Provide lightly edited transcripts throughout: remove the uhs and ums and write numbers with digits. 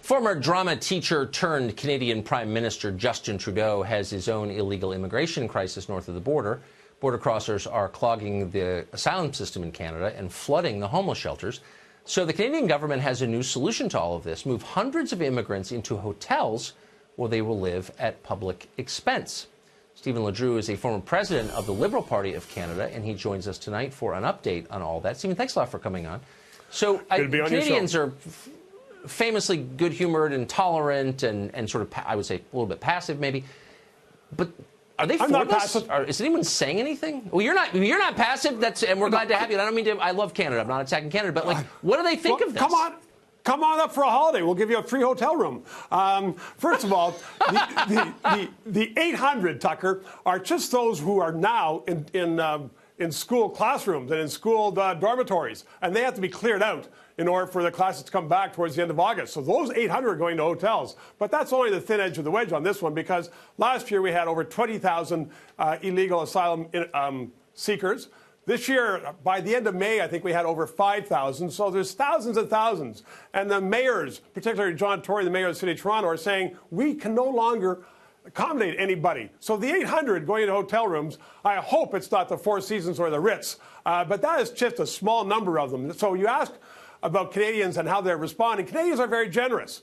Former drama teacher turned Canadian Prime Minister Justin Trudeau has his own illegal immigration crisis north of the border. Border crossers are clogging the asylum system in Canada and flooding the homeless shelters. So the Canadian government has a new solution to all of this: move hundreds of immigrants into hotels where they will live at public expense. Stephen Ledrew is a former president of the Liberal Party of Canada, and he joins us tonight for an update on all that. Stephen, thanks a lot for coming on. So Canadians are famously good-humored and tolerant and sort of, I would say, a little bit passive maybe. But are they for I'm not this? passive. Is anyone saying anything? Well, you're not passive. And we're glad to have you. And I don't mean to. I love Canada. I'm not attacking Canada. But like, what do they think of this? Come on up for a holiday. We'll give you a free hotel room. First of all, the 800, Tucker, are just those who are now in school classrooms and in school dormitories, and they have to be cleared out in order for the classes to come back towards the end of August. So those 800 are going to hotels. But that's only the thin edge of the wedge on this one, because last year we had over 20,000 illegal asylum seekers. This year, by the end of May, I think we had over 5,000. So there's thousands and thousands. And the mayors, particularly John Tory, the mayor of the city of Toronto, are saying we can no longer accommodate anybody. So the 800 going into hotel rooms, I hope it's not the Four Seasons or the Ritz. But that is just a small number of them. So you ask about Canadians and how they're responding. Canadians are very generous.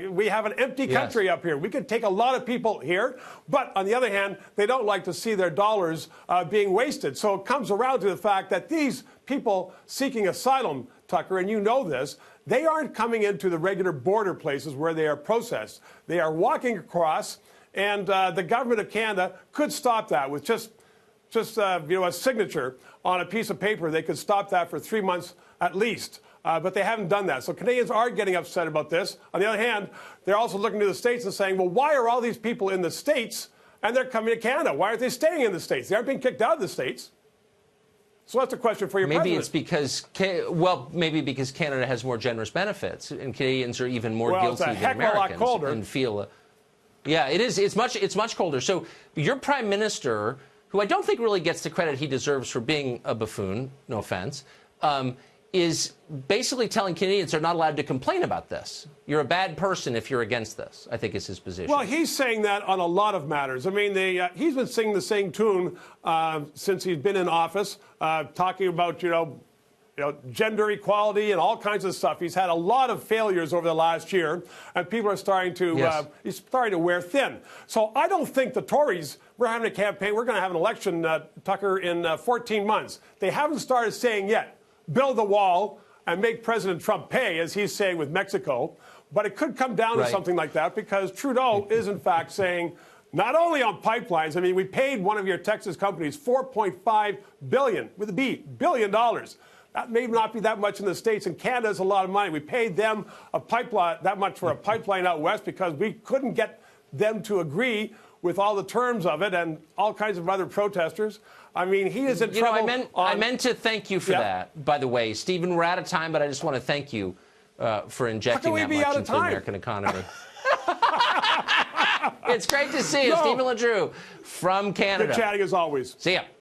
We have an empty country up here. We could take a lot of people here, but on the other hand, they don't like to see their dollars being wasted. So it comes around to the fact that these people seeking asylum, Tucker, and you know this, they aren't coming into the regular border places where they are processed. They are walking across, and the government of Canada could stop that with just a signature on a piece of paper. They could stop that for 3 months at least. But they haven't done that. So Canadians are getting upset about this. On the other hand, they're also looking to the States and saying, well, why are all these people in the States and they're coming to Canada? Why aren't they staying in the States? They aren't being kicked out of the States. So that's a question for your president. It's because, maybe because Canada has more generous benefits and Canadians are even more guilty than Americans. It's a heck of a lot colder. And feel, yeah, it is. It's much colder. So your prime minister, who I don't think really gets the credit he deserves for being a buffoon, no offense, is basically telling Canadians they're not allowed to complain about this. You're a bad person if you're against this, I think is his position. Well, he's saying that on a lot of matters. I mean, he's been singing the same tune since he's been in office, talking about, gender equality and all kinds of stuff. He's had a lot of failures over the last year, and people are starting to, he's starting to wear thin. So I don't think the Tories, we're having a campaign, we're going to have an election, Tucker, in 14 months. They haven't started saying yet, build the wall and make President Trump pay, as he's saying with Mexico. But it could come down to something like that, because Trudeau is, in fact, saying not only on pipelines. I mean, we paid one of your Texas companies $4.5 billion, with a B, $billion. That may not be that much in the States. In Canada, it's a lot of money. We paid them a pipeline, that much for a pipeline out west, because we couldn't get them to agree with all the terms of it, and all kinds of other protesters. I mean, he is in trouble. I meant to thank you for that, by the way. Stephen, we're out of time, but I just want to thank you for injecting that much into the American economy. It's great to see you, Stephen Ledrew from Canada. Good chatting as always. See ya.